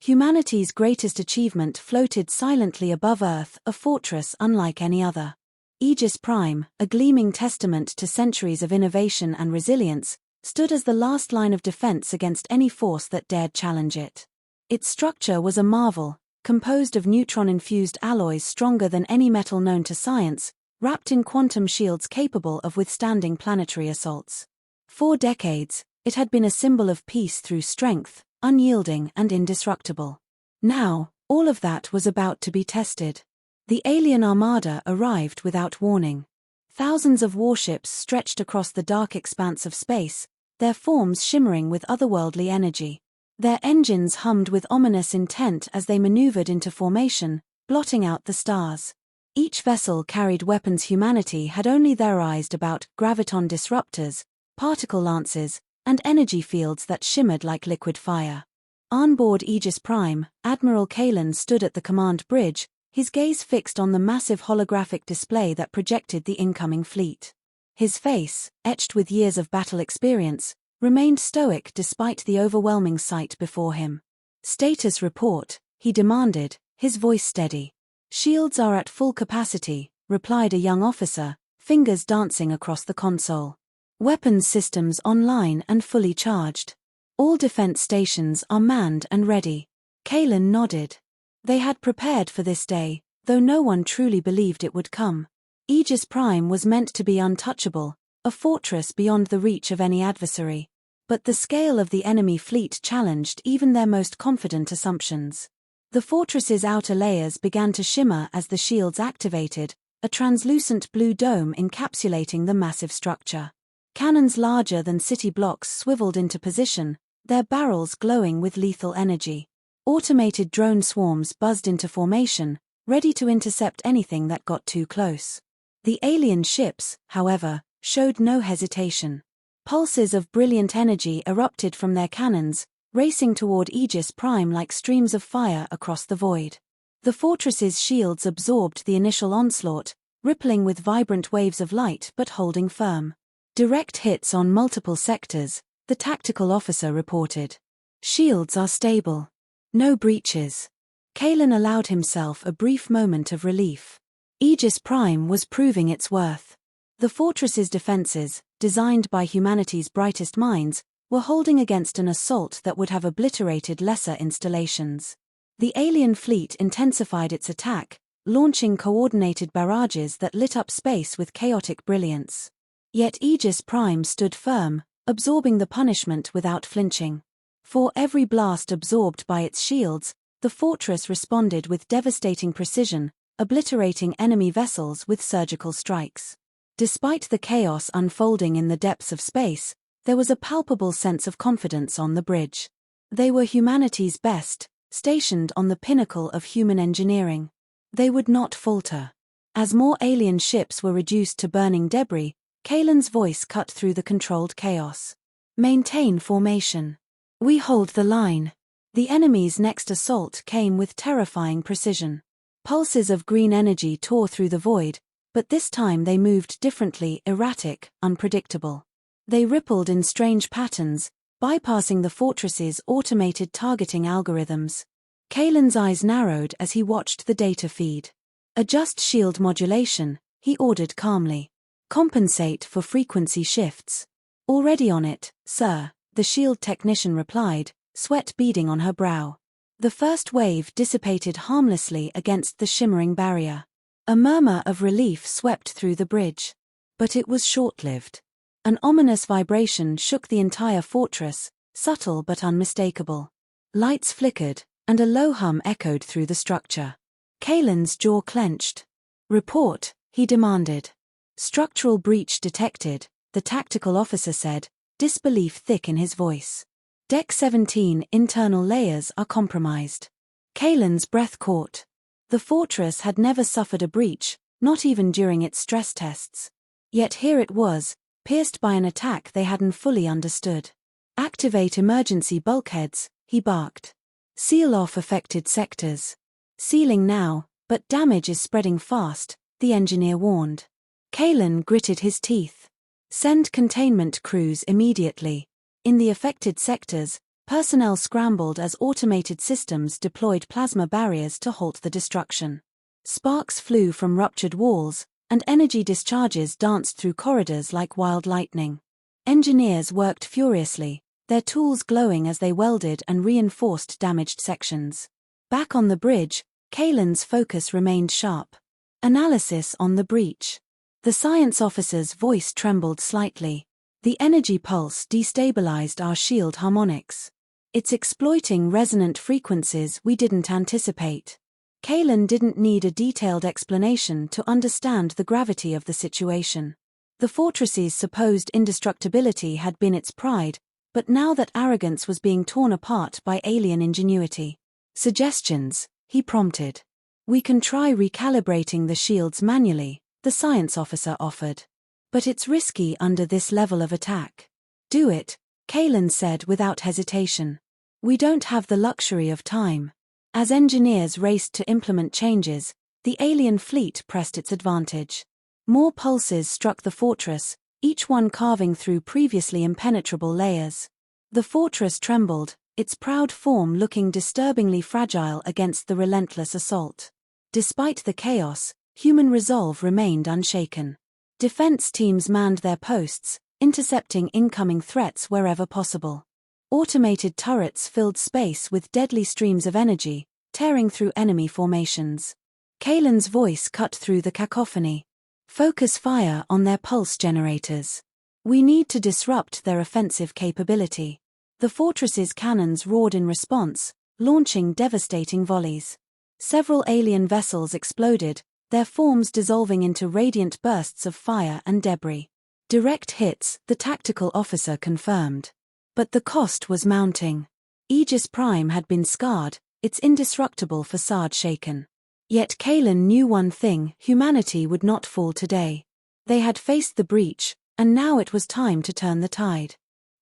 Humanity's greatest achievement floated silently above Earth, a fortress unlike any other. Aegis Prime, a gleaming testament to centuries of innovation and resilience, stood as the last line of defense against any force that dared challenge it. Its structure was a marvel, composed of neutron-infused alloys stronger than any metal known to science, wrapped in quantum shields capable of withstanding planetary assaults. For decades, it had been a symbol of peace through strength, unyielding and indestructible. Now, all of that was about to be tested. The alien armada arrived without warning. Thousands of warships stretched across the dark expanse of space, their forms shimmering with otherworldly energy. Their engines hummed with ominous intent as they maneuvered into formation, blotting out the stars. Each vessel carried weapons humanity had only theorized about: graviton disruptors, particle lances, and energy fields that shimmered like liquid fire. On board Aegis Prime, Admiral Kalen stood at the command bridge, his gaze fixed on the massive holographic display that projected the incoming fleet. His face, etched with years of battle experience, remained stoic despite the overwhelming sight before him. "Status report," he demanded, his voice steady. "Shields are at full capacity," replied a young officer, fingers dancing across the console. "Weapons systems online and fully charged. All defense stations are manned and ready." Kalen nodded. They had prepared for this day, though no one truly believed it would come. Aegis Prime was meant to be untouchable, a fortress beyond the reach of any adversary. But the scale of the enemy fleet challenged even their most confident assumptions. The fortress's outer layers began to shimmer as the shields activated, a translucent blue dome encapsulating the massive structure. Cannons larger than city blocks swiveled into position, their barrels glowing with lethal energy. Automated drone swarms buzzed into formation, ready to intercept anything that got too close. The alien ships, however, showed no hesitation. Pulses of brilliant energy erupted from their cannons, racing toward Aegis Prime like streams of fire across the void. The fortress's shields absorbed the initial onslaught, rippling with vibrant waves of light but holding firm. "Direct hits on multiple sectors," the tactical officer reported. "Shields are stable. No breaches." Kalen allowed himself a brief moment of relief. Aegis Prime was proving its worth. The fortress's defenses, designed by humanity's brightest minds, were holding against an assault that would have obliterated lesser installations. The alien fleet intensified its attack, launching coordinated barrages that lit up space with chaotic brilliance. Yet Aegis Prime stood firm, absorbing the punishment without flinching. For every blast absorbed by its shields, the fortress responded with devastating precision, obliterating enemy vessels with surgical strikes. Despite the chaos unfolding in the depths of space, there was a palpable sense of confidence on the bridge. They were humanity's best, stationed on the pinnacle of human engineering. They would not falter. As more alien ships were reduced to burning debris, Kalen's voice cut through the controlled chaos. "Maintain formation. We hold the line." The enemy's next assault came with terrifying precision. Pulses of green energy tore through the void, but this time they moved differently, erratic, unpredictable. They rippled in strange patterns, bypassing the fortress's automated targeting algorithms. Kalen's eyes narrowed as he watched the data feed. "Adjust shield modulation," he ordered calmly. "Compensate for frequency shifts." "Already on it, sir," the shield technician replied, sweat beading on her brow. The first wave dissipated harmlessly against the shimmering barrier. A murmur of relief swept through the bridge. But it was short-lived. An ominous vibration shook the entire fortress, subtle but unmistakable. Lights flickered, and a low hum echoed through the structure. Kalen's jaw clenched. "Report," he demanded. "Structural breach detected," the tactical officer said, disbelief thick in his voice. "Deck 17 internal layers are compromised." Kalen's breath caught. The fortress had never suffered a breach, not even during its stress tests. Yet here it was, pierced by an attack they hadn't fully understood. "Activate emergency bulkheads," he barked. "Seal off affected sectors." "Sealing now, but damage is spreading fast," the engineer warned. Kalen gritted his teeth. "Send containment crews immediately. In the affected sectors, Personnel scrambled as automated systems deployed plasma barriers to halt the destruction. Sparks flew from ruptured walls, and energy discharges danced through corridors like wild lightning. Engineers worked furiously, their tools glowing as they welded and reinforced damaged sections. Back on the bridge, Kalen's focus remained sharp. Analysis on the breach. The science officer's voice trembled slightly. The energy pulse destabilized our shield harmonics. It's exploiting resonant frequencies we didn't anticipate. Kalen didn't need a detailed explanation to understand the gravity of the situation. The fortress's supposed indestructibility had been its pride, but now that arrogance was being torn apart by alien ingenuity. Suggestions, he prompted. We can try recalibrating the shields manually, the science officer offered. But it's risky under this level of attack. Do it, Kalen said without hesitation. We don't have the luxury of time. As engineers raced to implement changes, the alien fleet pressed its advantage. More pulses struck the fortress, each one carving through previously impenetrable layers. The fortress trembled, its proud form looking disturbingly fragile against the relentless assault. Despite the chaos, human resolve remained unshaken. Defense teams manned their posts, intercepting incoming threats wherever possible. Automated turrets filled space with deadly streams of energy, tearing through enemy formations. Kalen's voice cut through the cacophony. Focus fire on their pulse generators. We need to disrupt their offensive capability. The fortress's cannons roared in response, launching devastating volleys. Several alien vessels exploded, their forms dissolving into radiant bursts of fire and debris. Direct hits, the tactical officer confirmed. But the cost was mounting. Aegis Prime had been scarred, its indestructible facade shaken. Yet Kalen knew one thing: humanity would not fall today. They had faced the breach, and now it was time to turn the tide.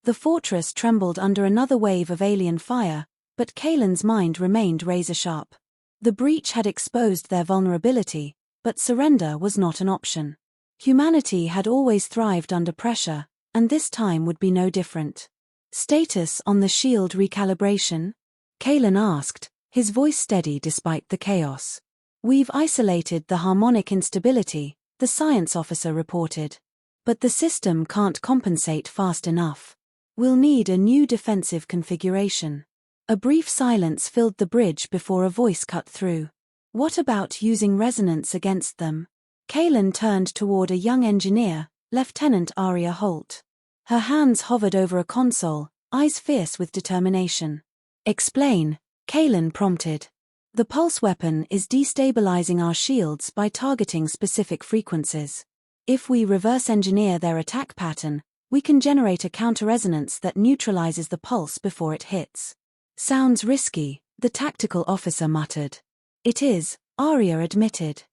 The fortress trembled under another wave of alien fire, but Kalen's mind remained razor-sharp. The breach had exposed their vulnerability, but surrender was not an option. Humanity had always thrived under pressure, and this time would be no different. Status on the shield recalibration? Kalen asked, his voice steady despite the chaos. We've isolated the harmonic instability, the science officer reported. But the system can't compensate fast enough. We'll need a new defensive configuration. A brief silence filled the bridge before a voice cut through. What about using resonance against them? Kalen turned toward a young engineer, Lieutenant Aria Holt. Her hands hovered over a console, eyes fierce with determination. Explain, Kalen prompted. The pulse weapon is destabilizing our shields by targeting specific frequencies. If we reverse engineer their attack pattern, we can generate a counter-resonance that neutralizes the pulse before it hits. Sounds risky, the tactical officer muttered. It is, Aria admitted.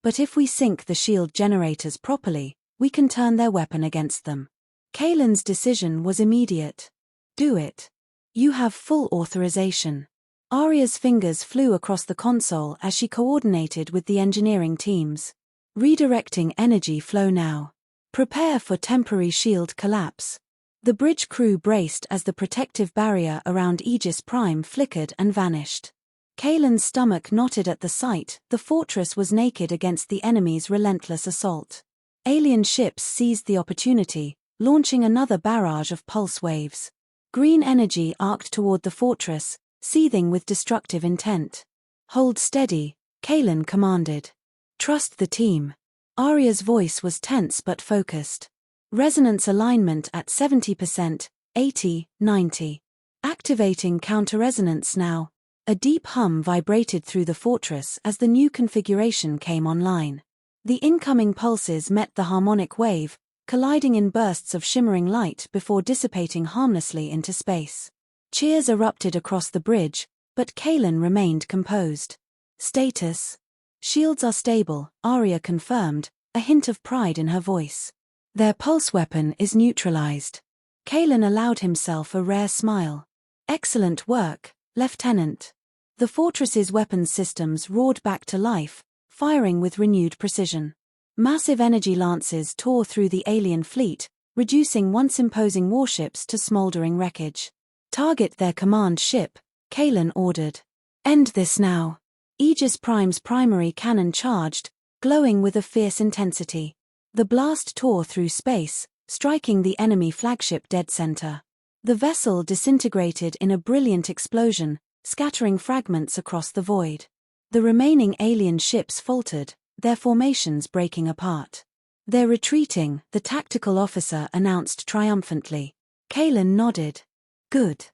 But if we sync the shield generators properly, we can turn their weapon against them. Kalen's decision was immediate. Do it. You have full authorization. Aria's fingers flew across the console as she coordinated with the engineering teams. Redirecting energy flow now. Prepare for temporary shield collapse. The bridge crew braced as the protective barrier around Aegis Prime flickered and vanished. Kalen's stomach knotted at the sight. The fortress was naked against the enemy's relentless assault. Alien ships seized the opportunity, launching another barrage of pulse waves. Green energy arced toward the fortress, seething with destructive intent. Hold steady, Kalen commanded. Trust the team. Aria's voice was tense but focused. Resonance alignment at 70%, 80, 90. Activating counter-resonance now. A deep hum vibrated through the fortress as the new configuration came online. The incoming pulses met the harmonic wave, colliding in bursts of shimmering light before dissipating harmlessly into space. Cheers erupted across the bridge, but Kalen remained composed. Status. Shields are stable, Aria confirmed, a hint of pride in her voice. Their pulse weapon is neutralized. Kalen allowed himself a rare smile. Excellent work, Lieutenant. The fortress's weapons systems roared back to life, firing with renewed precision. Massive energy lances tore through the alien fleet, reducing once imposing warships to smoldering wreckage. Target their command ship, Kalen ordered. End this now. Aegis Prime's primary cannon charged, glowing with a fierce intensity. The blast tore through space, striking the enemy flagship dead center. The vessel disintegrated in a brilliant explosion, scattering fragments across the void. The remaining alien ships faltered, their formations breaking apart. They're retreating, the tactical officer announced triumphantly. Kalen nodded. Good.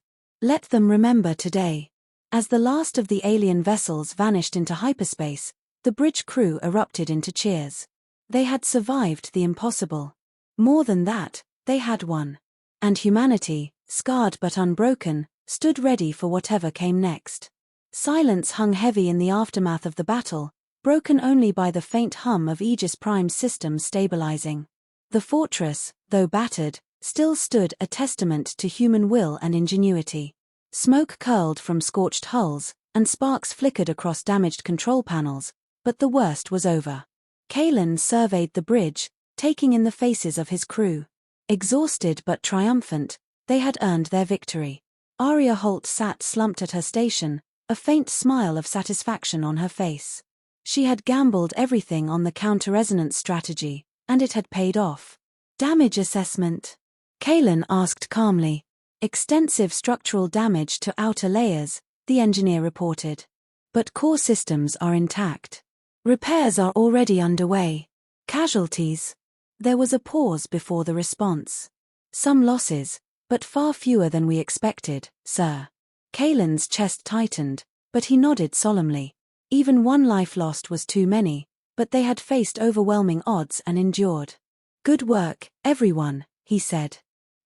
Let them remember today. As the last of the alien vessels vanished into hyperspace, the bridge crew erupted into cheers. They had survived the impossible. More than that, they had won. And humanity, scarred but unbroken, stood ready for whatever came next. Silence hung heavy in the aftermath of the battle, broken only by the faint hum of Aegis Prime's system stabilizing. The fortress, though battered, still stood a testament to human will and ingenuity. Smoke curled from scorched hulls, and sparks flickered across damaged control panels, but the worst was over. Kalen surveyed the bridge, taking in the faces of his crew. Exhausted but triumphant, they had earned their victory. Arya Holt sat slumped at her station, a faint smile of satisfaction on her face. She had gambled everything on the counter-resonance strategy, and it had paid off. Damage assessment? Kalen asked calmly. Extensive structural damage to outer layers, the engineer reported. But core systems are intact. Repairs are already underway. Casualties? There was a pause before the response. Some losses, but far fewer than we expected, sir. Kalen's chest tightened, but he nodded solemnly. Even one life lost was too many, but they had faced overwhelming odds and endured. Good work, everyone, he said.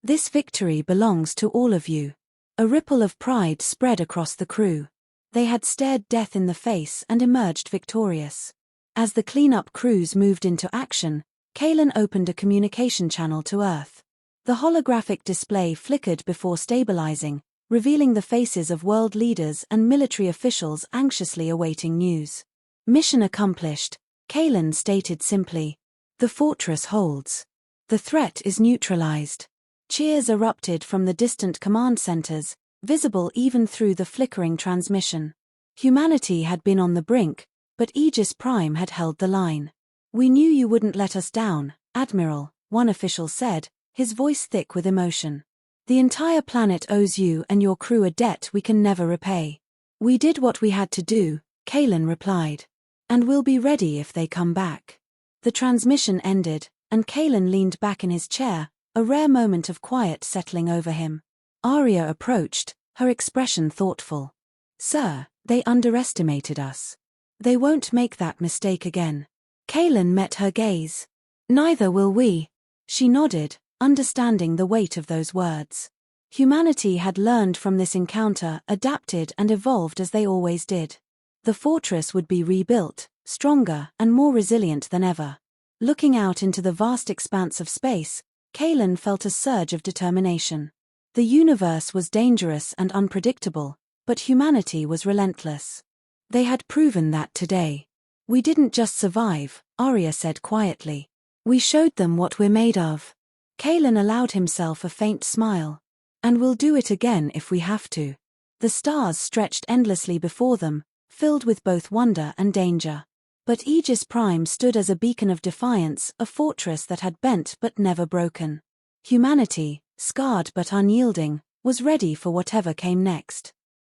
This victory belongs to all of you. A ripple of pride spread across the crew. They had stared death in the face and emerged victorious. As the cleanup crews moved into action, Kalen opened a communication channel to Earth. The holographic display flickered before stabilizing, revealing the faces of world leaders and military officials anxiously awaiting news. Mission accomplished, Kalen stated simply. The fortress holds. The threat is neutralized. Cheers erupted from the distant command centers, visible even through the flickering transmission. Humanity had been on the brink, but Aegis Prime had held the line. We knew you wouldn't let us down, Admiral, one official said, his voice thick with emotion. The entire planet owes you and your crew a debt we can never repay. We did what we had to do, Kalen replied. And we'll be ready if they come back. The transmission ended, and Kalen leaned back in his chair, a rare moment of quiet settling over him. Arya approached, her expression thoughtful. Sir, they underestimated us. They won't make that mistake again. Kalen met her gaze. Neither will we. She nodded, understanding the weight of those words. Humanity had learned from this encounter, adapted and evolved as they always did. The fortress would be rebuilt, stronger and more resilient than ever. Looking out into the vast expanse of space, Kalen felt a surge of determination. The universe was dangerous and unpredictable, but humanity was relentless. They had proven that today. We didn't just survive, Arya said quietly. We showed them what we're made of. Kalen allowed himself a faint smile. And we'll do it again if we have to. The stars stretched endlessly before them, filled with both wonder and danger. But Aegis Prime stood as a beacon of defiance, a fortress that had bent but never broken. Humanity, scarred but unyielding, was ready for whatever came next.